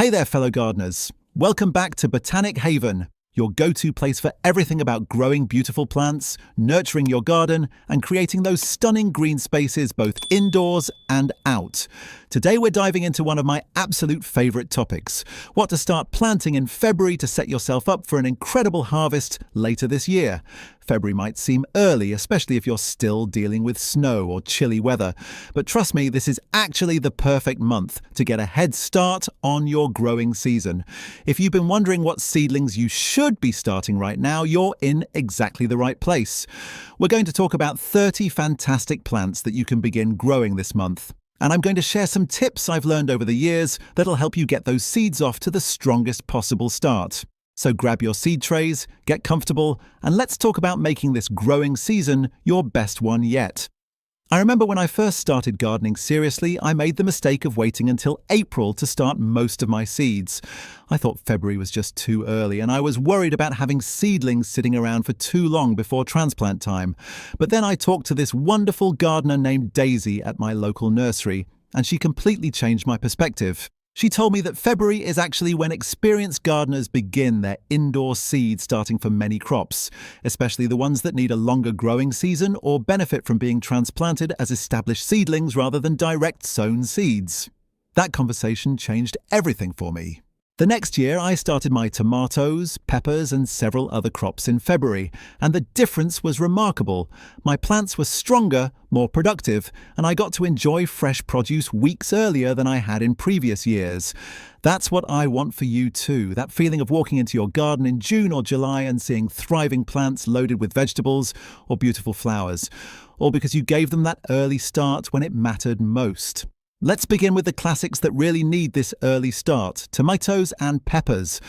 Hey there, fellow gardeners. Welcome back to Botanic Haven, your go-to place for everything about growing beautiful plants, nurturing your garden, and creating those stunning green spaces both indoors and out. Today we're diving into one of my absolute favorite topics: what to start planting in February to set yourself up for an incredible harvest later this year. February might seem early, especially if you're still dealing with snow or chilly weather. But trust me, this is actually the perfect month to get a head start on your growing season. If you've been wondering what seedlings you should be starting right now, you're in exactly the right place. We're going to talk about 30 fantastic plants that you can begin growing this month. And I'm going to share some tips I've learned over the years that'll help you get those seeds off to the strongest possible start. So grab your seed trays, get comfortable, and let's talk about making this growing season your best one yet. I remember when I first started gardening seriously, I made the mistake of waiting until April to start most of my seeds. I thought February was just too early, and I was worried about having seedlings sitting around for too long before transplant time. But then I talked to this wonderful gardener named Daisy at my local nursery, and she completely changed my perspective. She told me that February is actually when experienced gardeners begin their indoor seed starting for many crops, especially the ones that need a longer growing season or benefit from being transplanted as established seedlings rather than direct sown seeds. That conversation changed everything for me. The next year, I started my tomatoes, peppers, and several other crops in February, and the difference was remarkable. My plants were stronger, more productive, and I got to enjoy fresh produce weeks earlier than I had in previous years. That's what I want for you too, that feeling of walking into your garden in June or July and seeing thriving plants loaded with vegetables or beautiful flowers, all because you gave them that early start when it mattered most. Let's begin with the classics that really need this early start: tomatoes and peppers.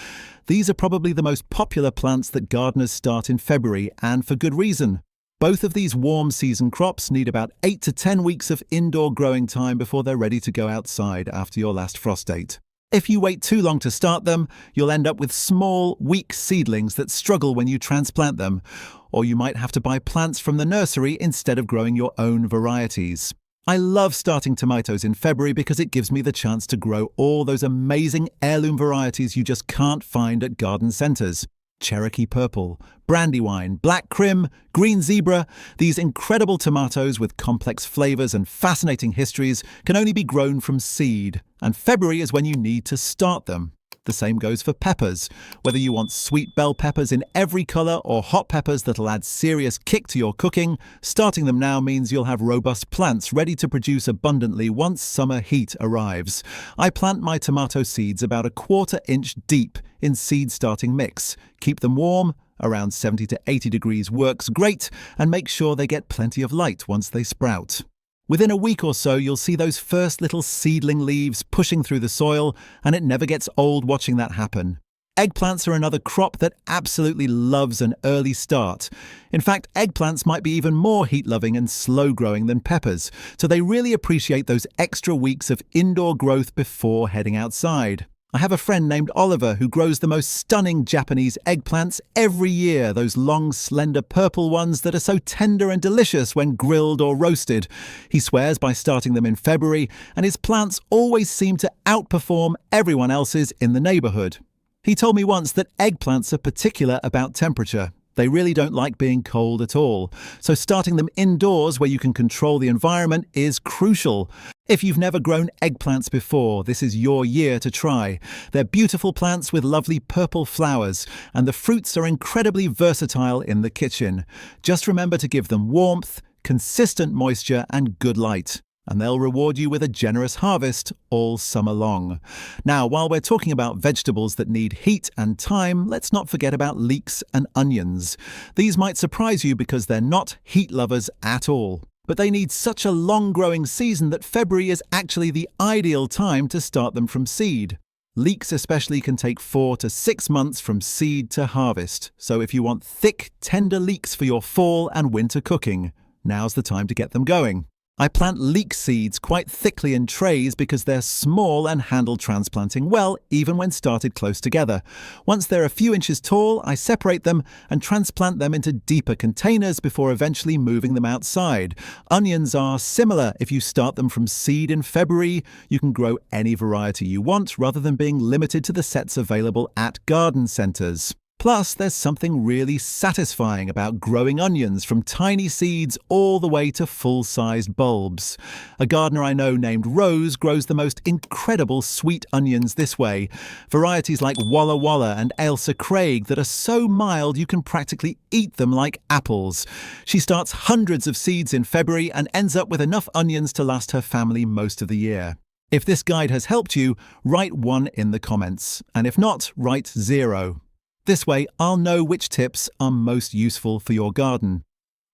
These are probably the most popular plants that gardeners start in February, and for good reason. Both of these warm season crops need about 8 to 10 weeks of indoor growing time before they're ready to go outside after your last frost date. If you wait too long to start them, you'll end up with small, weak seedlings that struggle when you transplant them, or you might have to buy plants from the nursery instead of growing your own varieties. I love starting tomatoes in February because it gives me the chance to grow all those amazing heirloom varieties you just can't find at garden centres. Cherokee Purple, Brandywine, Black Crim, Green Zebra. These incredible tomatoes with complex flavours and fascinating histories can only be grown from seed, and February is when you need to start them. The same goes for peppers. Whether you want sweet bell peppers in every colour or hot peppers that'll add serious kick to your cooking, starting them now means you'll have robust plants ready to produce abundantly once summer heat arrives. I plant my tomato seeds about 1/4 inch deep in seed starting mix. Keep them warm, around 70 to 80 degrees works great, and make sure they get plenty of light once they sprout. Within a week or so, you'll see those first little seedling leaves pushing through the soil, and it never gets old watching that happen. Eggplants are another crop that absolutely loves an early start. In fact, eggplants might be even more heat-loving and slow-growing than peppers, so they really appreciate those extra weeks of indoor growth before heading outside. I have a friend named Oliver who grows the most stunning Japanese eggplants every year, those long, slender purple ones that are so tender and delicious when grilled or roasted. He swears by starting them in February, and his plants always seem to outperform everyone else's in the neighbourhood. He told me once that eggplants are particular about temperature. They really don't like being cold at all, so starting them indoors where you can control the environment is crucial. If you've never grown eggplants before, this is your year to try. They're beautiful plants with lovely purple flowers, and the fruits are incredibly versatile in the kitchen. Just remember to give them warmth, consistent moisture, and good light, and they'll reward you with a generous harvest all summer long. Now, while we're talking about vegetables that need heat and time, let's not forget about leeks and onions. These might surprise you because they're not heat lovers at all. But they need such a long growing season that February is actually the ideal time to start them from seed. Leeks especially can take 4 to 6 months from seed to harvest. So if you want thick, tender leeks for your fall and winter cooking, now's the time to get them going. I plant leek seeds quite thickly in trays because they're small and handle transplanting well, even when started close together. Once they're a few inches tall, I separate them and transplant them into deeper containers before eventually moving them outside. Onions are similar. If you start them from seed in February, you can grow any variety you want rather than being limited to the sets available at garden centres. Plus, there's something really satisfying about growing onions from tiny seeds all the way to full-sized bulbs. A gardener I know named Rose grows the most incredible sweet onions this way. Varieties like Walla Walla and Ailsa Craig that are so mild you can practically eat them like apples. She starts hundreds of seeds in February and ends up with enough onions to last her family most of the year. If this guide has helped you, write 1 in the comments. And if not, write 0. This way, I'll know which tips are most useful for your garden.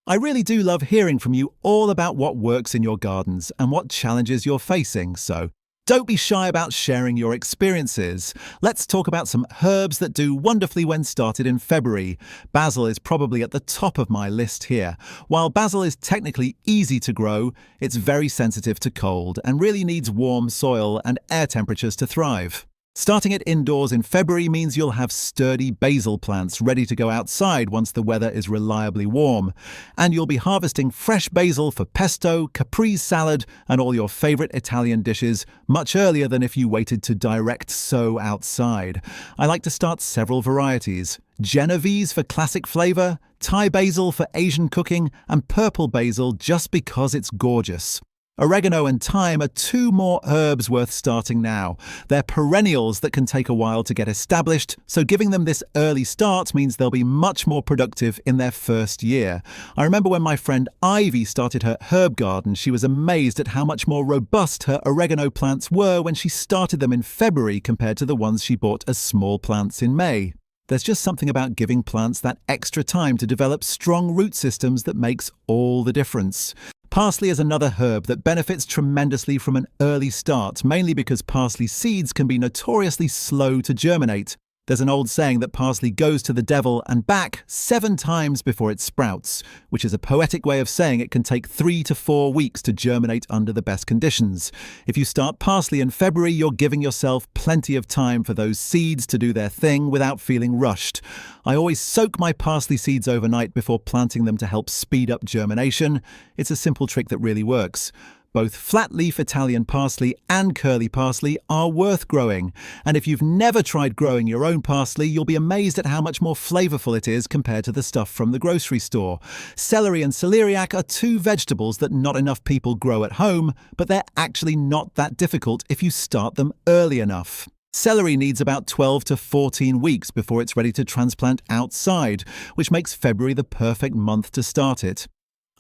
I really do love hearing from you all about what works in your gardens and what challenges you're facing, so don't be shy about sharing your experiences. Let's talk about some herbs that do wonderfully when started in February. Basil is probably at the top of my list here. While basil is technically easy to grow, it's very sensitive to cold and really needs warm soil and air temperatures to thrive. Starting it indoors in February means you'll have sturdy basil plants ready to go outside once the weather is reliably warm. And you'll be harvesting fresh basil for pesto, caprese salad, and all your favourite Italian dishes much earlier than if you waited to direct sow outside. I like to start several varieties. Genovese for classic flavour, Thai basil for Asian cooking, and purple basil just because it's gorgeous. Oregano and thyme are 2 more herbs worth starting now. They're perennials that can take a while to get established, so giving them this early start means they'll be much more productive in their first year. I remember when my friend Ivy started her herb garden, she was amazed at how much more robust her oregano plants were when she started them in February compared to the ones she bought as small plants in May. There's just something about giving plants that extra time to develop strong root systems that makes all the difference. Parsley is another herb that benefits tremendously from an early start, mainly because parsley seeds can be notoriously slow to germinate. There's an old saying that parsley goes to the devil and back 7 times before it sprouts, which is a poetic way of saying it can take 3 to 4 weeks to germinate under the best conditions. If you start parsley in February, you're giving yourself plenty of time for those seeds to do their thing without feeling rushed. I always soak my parsley seeds overnight before planting them to help speed up germination. It's a simple trick that really works. Both flat-leaf Italian parsley and curly parsley are worth growing, and if you've never tried growing your own parsley, you'll be amazed at how much more flavourful it is compared to the stuff from the grocery store. Celery and celeriac are 2 vegetables that not enough people grow at home, but they're actually not that difficult if you start them early enough. Celery needs about 12 to 14 weeks before it's ready to transplant outside, which makes February the perfect month to start it.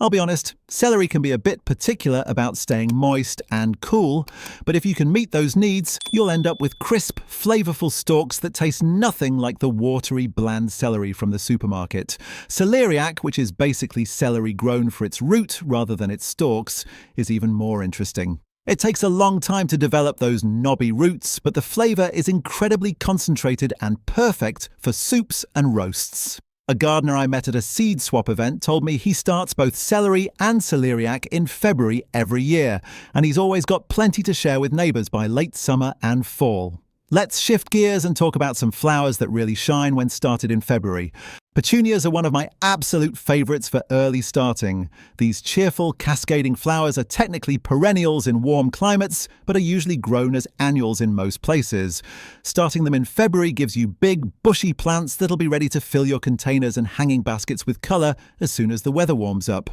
I'll be honest, celery can be a bit particular about staying moist and cool, but if you can meet those needs, you'll end up with crisp, flavourful stalks that taste nothing like the watery, bland celery from the supermarket. Celeriac, which is basically celery grown for its root rather than its stalks, is even more interesting. It takes a long time to develop those knobby roots, but the flavour is incredibly concentrated and perfect for soups and roasts. A gardener I met at a seed swap event told me he starts both celery and celeriac in February every year, and he's always got plenty to share with neighbours by late summer and fall. Let's shift gears and talk about some flowers that really shine when started in February. Petunias are one of my absolute favourites for early starting. These cheerful, cascading flowers are technically perennials in warm climates, but are usually grown as annuals in most places. Starting them in February gives you big, bushy plants that'll be ready to fill your containers and hanging baskets with colour as soon as the weather warms up.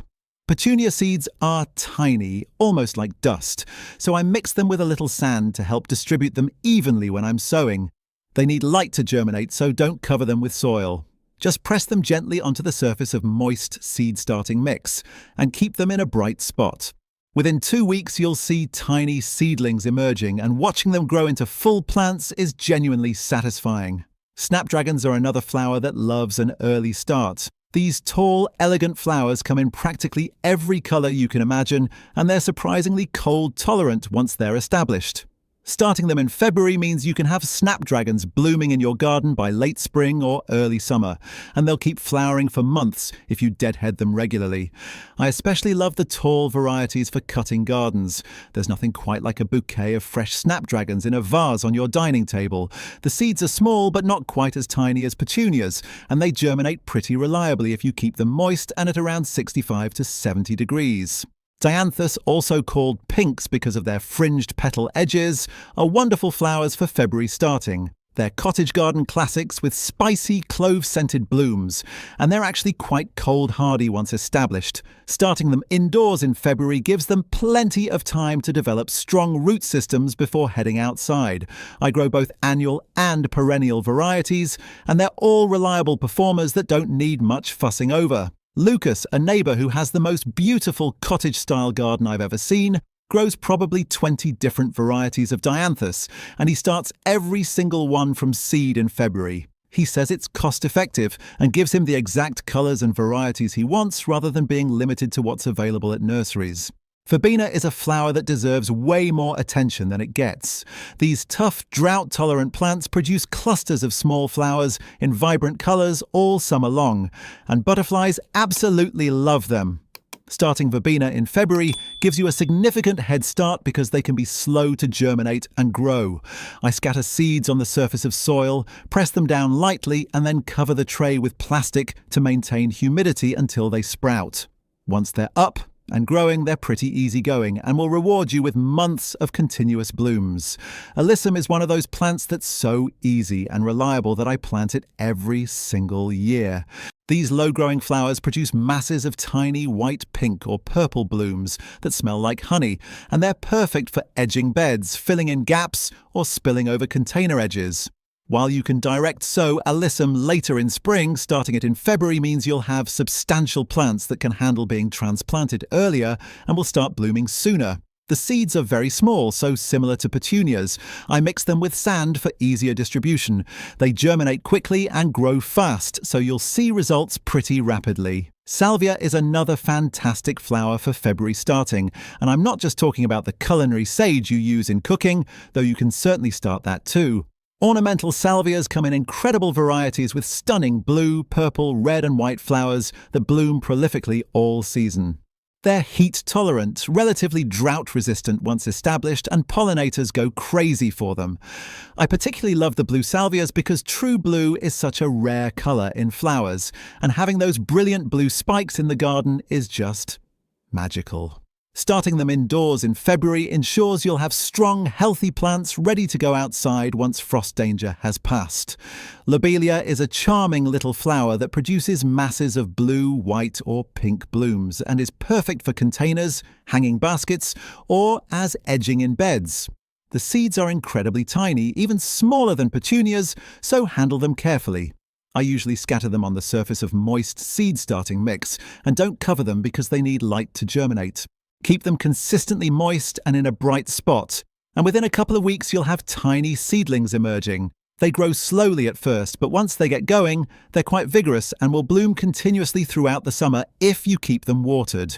Petunia seeds are tiny, almost like dust, so I mix them with a little sand to help distribute them evenly when I'm sowing. They need light to germinate, so don't cover them with soil. Just press them gently onto the surface of moist seed-starting mix, and keep them in a bright spot. Within 2 weeks, you'll see tiny seedlings emerging, and watching them grow into full plants is genuinely satisfying. Snapdragons are another flower that loves an early start. These tall, elegant flowers come in practically every colour you can imagine, and they're surprisingly cold-tolerant once they're established. Starting them in February means you can have snapdragons blooming in your garden by late spring or early summer, and they'll keep flowering for months if you deadhead them regularly. I especially love the tall varieties for cutting gardens. There's nothing quite like a bouquet of fresh snapdragons in a vase on your dining table. The seeds are small but not quite as tiny as petunias, and they germinate pretty reliably if you keep them moist and at around 65 to 70 degrees. Dianthus, also called pinks because of their fringed petal edges, are wonderful flowers for February starting. They're cottage garden classics with spicy clove-scented blooms, and they're actually quite cold hardy once established. Starting them indoors in February gives them plenty of time to develop strong root systems before heading outside. I grow both annual and perennial varieties, and they're all reliable performers that don't need much fussing over. Lucas, a neighbour who has the most beautiful cottage-style garden I've ever seen, grows probably 20 different varieties of Dianthus, and he starts every single one from seed in February. He says it's cost-effective and gives him the exact colours and varieties he wants rather than being limited to what's available at nurseries. Verbena is a flower that deserves way more attention than it gets. These tough, drought-tolerant plants produce clusters of small flowers in vibrant colours all summer long, and butterflies absolutely love them. Starting verbena in February gives you a significant head start because they can be slow to germinate and grow. I scatter seeds on the surface of soil, press them down lightly, and then cover the tray with plastic to maintain humidity until they sprout. Once they're up and growing, they're pretty easygoing and will reward you with months of continuous blooms. Alyssum is one of those plants that's so easy and reliable that I plant it every single year. These low-growing flowers produce masses of tiny white, pink or purple blooms that smell like honey, and they're perfect for edging beds, filling in gaps or spilling over container edges. While you can direct sow Alyssum later in spring, starting it in February means you'll have substantial plants that can handle being transplanted earlier and will start blooming sooner. The seeds are very small, so similar to petunias. I mix them with sand for easier distribution. They germinate quickly and grow fast, so you'll see results pretty rapidly. Salvia is another fantastic flower for February starting, and I'm not just talking about the culinary sage you use in cooking, though you can certainly start that too. Ornamental salvias come in incredible varieties with stunning blue, purple, red and white flowers that bloom prolifically all season. They're heat-tolerant, relatively drought-resistant once established, and pollinators go crazy for them. I particularly love the blue salvias because true blue is such a rare colour in flowers, and having those brilliant blue spikes in the garden is just magical. Starting them indoors in February ensures you'll have strong, healthy plants ready to go outside once frost danger has passed. Lobelia is a charming little flower that produces masses of blue, white or pink blooms and is perfect for containers, hanging baskets or as edging in beds. The seeds are incredibly tiny, even smaller than petunias, so handle them carefully. I usually scatter them on the surface of moist seed-starting mix and don't cover them because they need light to germinate. Keep them consistently moist and in a bright spot, and within a couple of weeks you'll have tiny seedlings emerging. They grow slowly at first, but once they get going, they're quite vigorous and will bloom continuously throughout the summer if you keep them watered.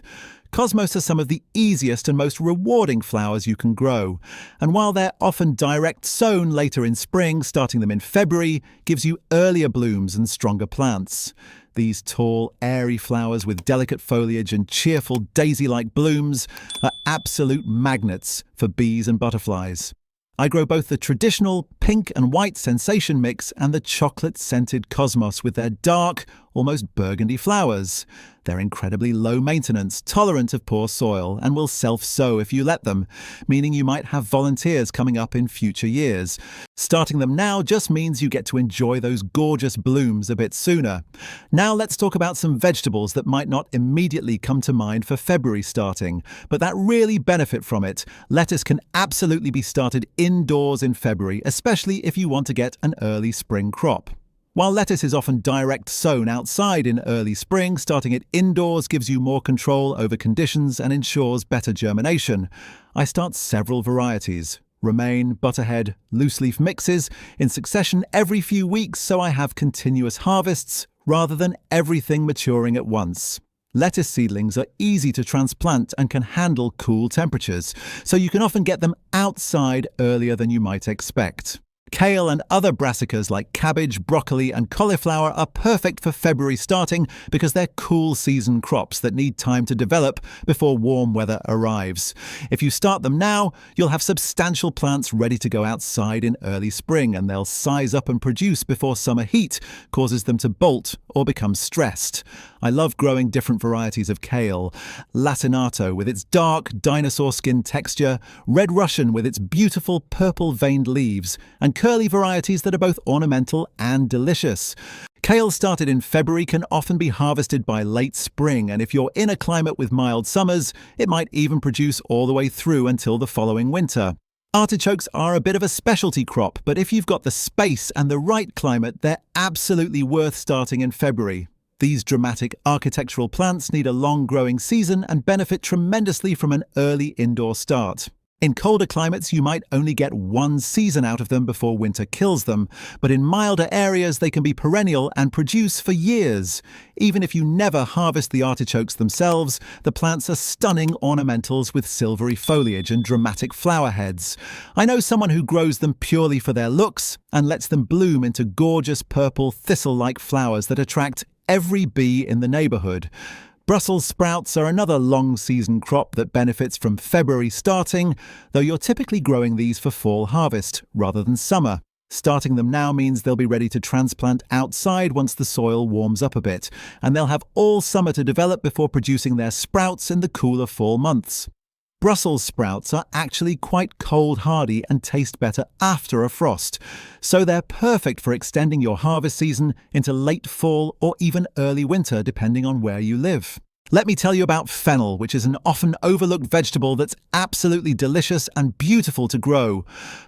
Cosmos are some of the easiest and most rewarding flowers you can grow, and while they're often direct sown later in spring, starting them in February gives you earlier blooms and stronger plants. These tall, airy flowers with delicate foliage and cheerful daisy-like blooms are absolute magnets for bees and butterflies. I grow both the traditional pink and white sensation mix and the chocolate-scented cosmos with their dark, almost burgundy flowers. They're incredibly low maintenance, tolerant of poor soil, and will self-sow if you let them, meaning you might have volunteers coming up in future years. Starting them now just means you get to enjoy those gorgeous blooms a bit sooner. Now let's talk about some vegetables that might not immediately come to mind for February starting, but that really benefit from it. Lettuce can absolutely be started indoors in February, especially if you want to get an early spring crop. While lettuce is often direct sown outside in early spring, starting it indoors gives you more control over conditions and ensures better germination. I start several varieties: romaine, butterhead, loose leaf mixes in succession every few weeks so I have continuous harvests rather than everything maturing at once. Lettuce seedlings are easy to transplant and can handle cool temperatures, so you can often get them outside earlier than you might expect. Kale and other brassicas like cabbage, broccoli and cauliflower are perfect for February starting because they're cool season crops that need time to develop before warm weather arrives. If you start them now, you'll have substantial plants ready to go outside in early spring, and they'll size up and produce before summer heat causes them to bolt or become stressed. I love growing different varieties of kale. Latinato with its dark dinosaur skin texture, Red Russian with its beautiful purple veined leaves, and curly varieties that are both ornamental and delicious. Kale started in February can often be harvested by late spring, and if you're in a climate with mild summers, it might even produce all the way through until the following winter. Artichokes are a bit of a specialty crop, but if you've got the space and the right climate, they're absolutely worth starting in February. These dramatic architectural plants need a long growing season and benefit tremendously from an early indoor start. In colder climates, you might only get one season out of them before winter kills them, but in milder areas they can be perennial and produce for years. Even if you never harvest the artichokes themselves, the plants are stunning ornamentals with silvery foliage and dramatic flower heads. I know someone who grows them purely for their looks and lets them bloom into gorgeous purple thistle-like flowers that attract every bee in the neighborhood. Brussels sprouts are another long-season crop that benefits from February starting, though you're typically growing these for fall harvest rather than summer. Starting them now means they'll be ready to transplant outside once the soil warms up a bit, and they'll have all summer to develop before producing their sprouts in the cooler fall months. Brussels sprouts are actually quite cold hardy and taste better after a frost, so they're perfect for extending your harvest season into late fall or even early winter depending on where you live. Let me tell you about fennel, which is an often overlooked vegetable that's absolutely delicious and beautiful to grow.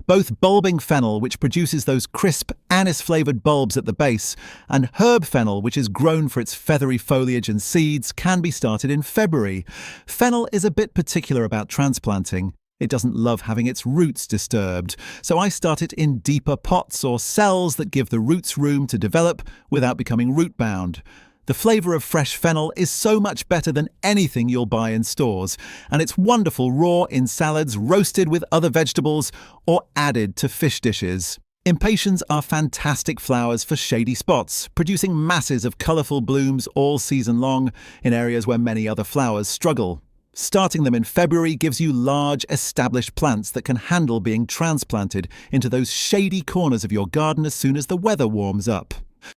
Both bulbing fennel, which produces those crisp, anise-flavoured bulbs at the base, and herb fennel, which is grown for its feathery foliage and seeds, can be started in February. Fennel is a bit particular about transplanting. It doesn't love having its roots disturbed, so I start it in deeper pots or cells that give the roots room to develop without becoming root-bound. The flavour of fresh fennel is so much better than anything you'll buy in stores, and it's wonderful raw in salads, roasted with other vegetables, or added to fish dishes. Impatiens are fantastic flowers for shady spots, producing masses of colourful blooms all season long in areas where many other flowers struggle. Starting them in February gives you large, established plants that can handle being transplanted into those shady corners of your garden as soon as the weather warms up.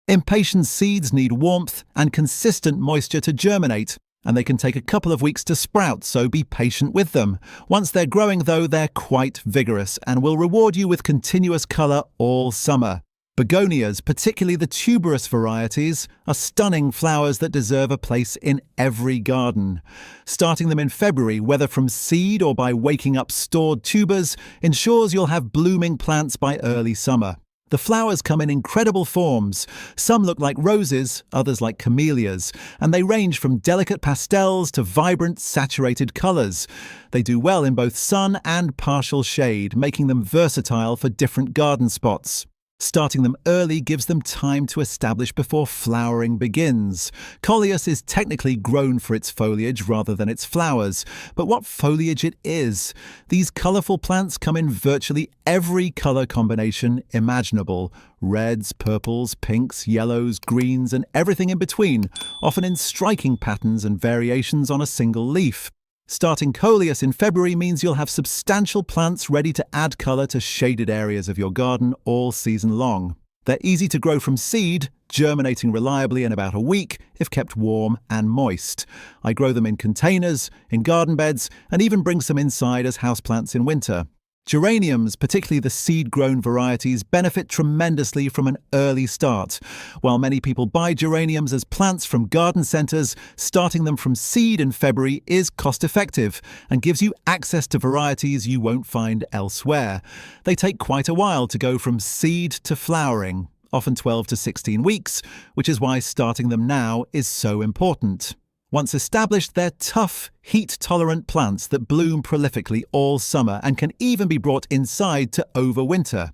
Impatiens seeds need warmth and consistent moisture to germinate, and they can take a couple of weeks to sprout, so be patient with them. Once they're growing, though, they're quite vigorous and will reward you with continuous colour all summer. Begonias, particularly the tuberous varieties, are stunning flowers that deserve a place in every garden. Starting them in February, whether from seed or by waking up stored tubers, ensures you'll have blooming plants by early summer. The flowers come in incredible forms. Some look like roses, others like camellias, and they range from delicate pastels to vibrant, saturated colours. They do well in both sun and partial shade, making them versatile for different garden spots. Starting them early gives them time to establish before flowering begins. Coleus is technically grown for its foliage rather than its flowers, but what foliage it is! These colourful plants come in virtually every colour combination imaginable. Reds, purples, pinks, yellows, greens, and everything in between, often in striking patterns and variations on a single leaf. Starting Coleus in February means you'll have substantial plants ready to add colour to shaded areas of your garden all season long. They're easy to grow from seed, germinating reliably in about a week if kept warm and moist. I grow them in containers, in garden beds, and even bring some inside as houseplants in winter. Geraniums, particularly the seed-grown varieties, benefit tremendously from an early start. While many people buy geraniums as plants from garden centres, starting them from seed in February is cost-effective and gives you access to varieties you won't find elsewhere. They take quite a while to go from seed to flowering, often 12 to 16 weeks, which is why starting them now is so important. Once established, they're tough, heat-tolerant plants that bloom prolifically all summer and can even be brought inside to overwinter.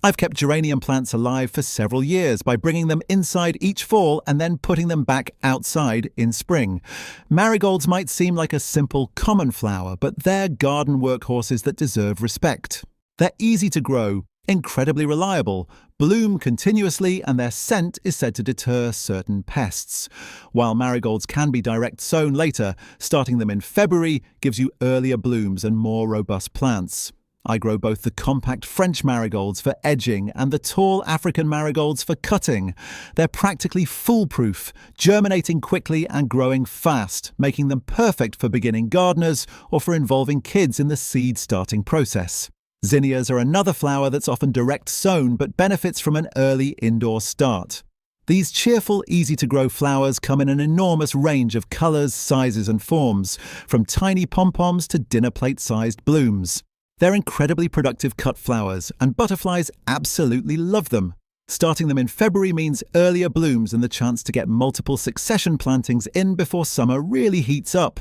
I've kept geranium plants alive for several years by bringing them inside each fall and then putting them back outside in spring. Marigolds might seem like a simple, common flower, but they're garden workhorses that deserve respect. They're easy to grow, incredibly reliable, bloom continuously, and their scent is said to deter certain pests. While marigolds can be direct sown later, starting them in February gives you earlier blooms and more robust plants. I grow both the compact French marigolds for edging and the tall African marigolds for cutting. They're practically foolproof, germinating quickly and growing fast, making them perfect for beginning gardeners or for involving kids in the seed starting process. Zinnias are another flower that's often direct sown but benefits from an early indoor start. These cheerful, easy-to-grow flowers come in an enormous range of colours, sizes and forms, from tiny pom-poms to dinner plate-sized blooms. They're incredibly productive cut flowers, and butterflies absolutely love them. Starting them in February means earlier blooms and the chance to get multiple succession plantings in before summer really heats up.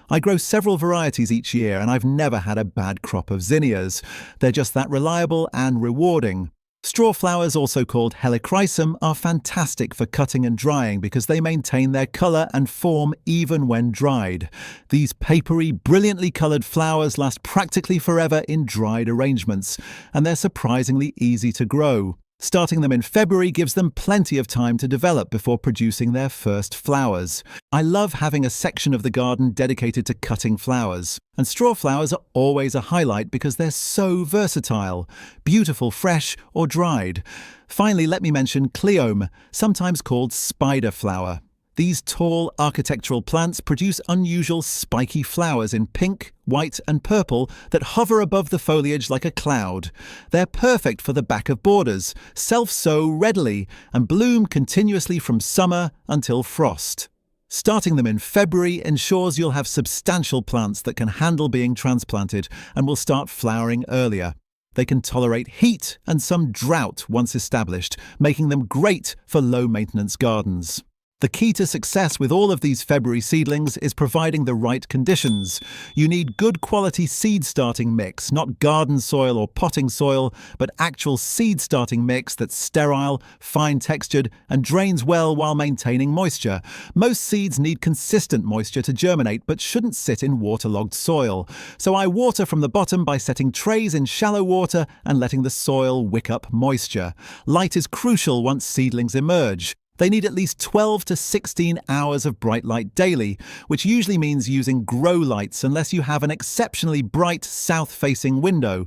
I grow several varieties each year, and I've never had a bad crop of zinnias. They're just that reliable and rewarding. Straw flowers, also called helichrysum, are fantastic for cutting and drying because they maintain their colour and form even when dried. These papery, brilliantly coloured flowers last practically forever in dried arrangements, and they're surprisingly easy to grow. Starting them in February gives them plenty of time to develop before producing their first flowers. I love having a section of the garden dedicated to cutting flowers. And straw flowers are always a highlight because they're so versatile, beautiful fresh or dried. Finally, let me mention cleome, sometimes called spider flower. These tall architectural plants produce unusual spiky flowers in pink, white and purple that hover above the foliage like a cloud. They're perfect for the back of borders, self-sow readily, and bloom continuously from summer until frost. Starting them in February ensures you'll have substantial plants that can handle being transplanted and will start flowering earlier. They can tolerate heat and some drought once established, making them great for low-maintenance gardens. The key to success with all of these February seedlings is providing the right conditions. You need good quality seed starting mix, not garden soil or potting soil, but actual seed starting mix that's sterile, fine textured, and drains well while maintaining moisture. Most seeds need consistent moisture to germinate but shouldn't sit in waterlogged soil. So I water from the bottom by setting trays in shallow water and letting the soil wick up moisture. Light is crucial once seedlings emerge. They need at least 12 to 16 hours of bright light daily, which usually means using grow lights unless you have an exceptionally bright south-facing window.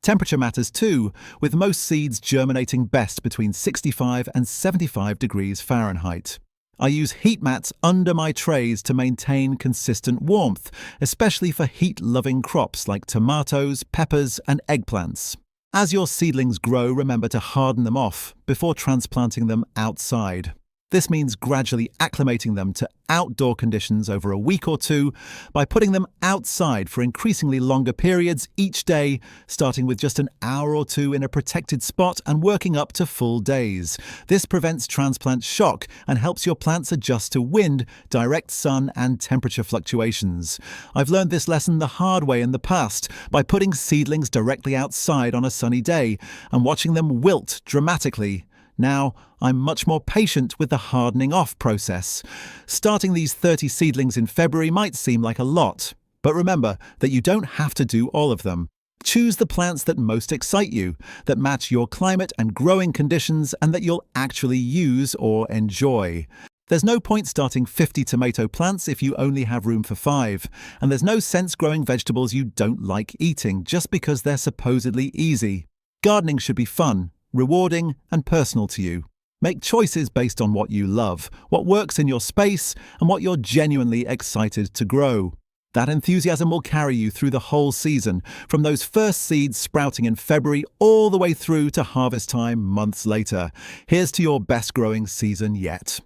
Temperature matters too, with most seeds germinating best between 65 and 75 degrees Fahrenheit. I use heat mats under my trays to maintain consistent warmth, especially for heat-loving crops like tomatoes, peppers, and eggplants. As your seedlings grow, remember to harden them off before transplanting them outside. This means gradually acclimating them to outdoor conditions over a week or two by putting them outside for increasingly longer periods each day, starting with just an hour or two in a protected spot and working up to full days. This prevents transplant shock and helps your plants adjust to wind, direct sun, and temperature fluctuations. I've learned this lesson the hard way in the past by putting seedlings directly outside on a sunny day and watching them wilt dramatically. Now, I'm much more patient with the hardening off process. Starting these 30 seedlings in February might seem like a lot, but remember that you don't have to do all of them. Choose the plants that most excite you, that match your climate and growing conditions, and that you'll actually use or enjoy. There's no point starting 50 tomato plants if you only have room for 5, and there's no sense growing vegetables you don't like eating just because they're supposedly easy. Gardening should be fun, rewarding, and personal to you. Make choices based on what you love, what works in your space, and what you're genuinely excited to grow. That enthusiasm will carry you through the whole season, from those first seeds sprouting in February all the way through to harvest time months later. Here's to your best growing season yet.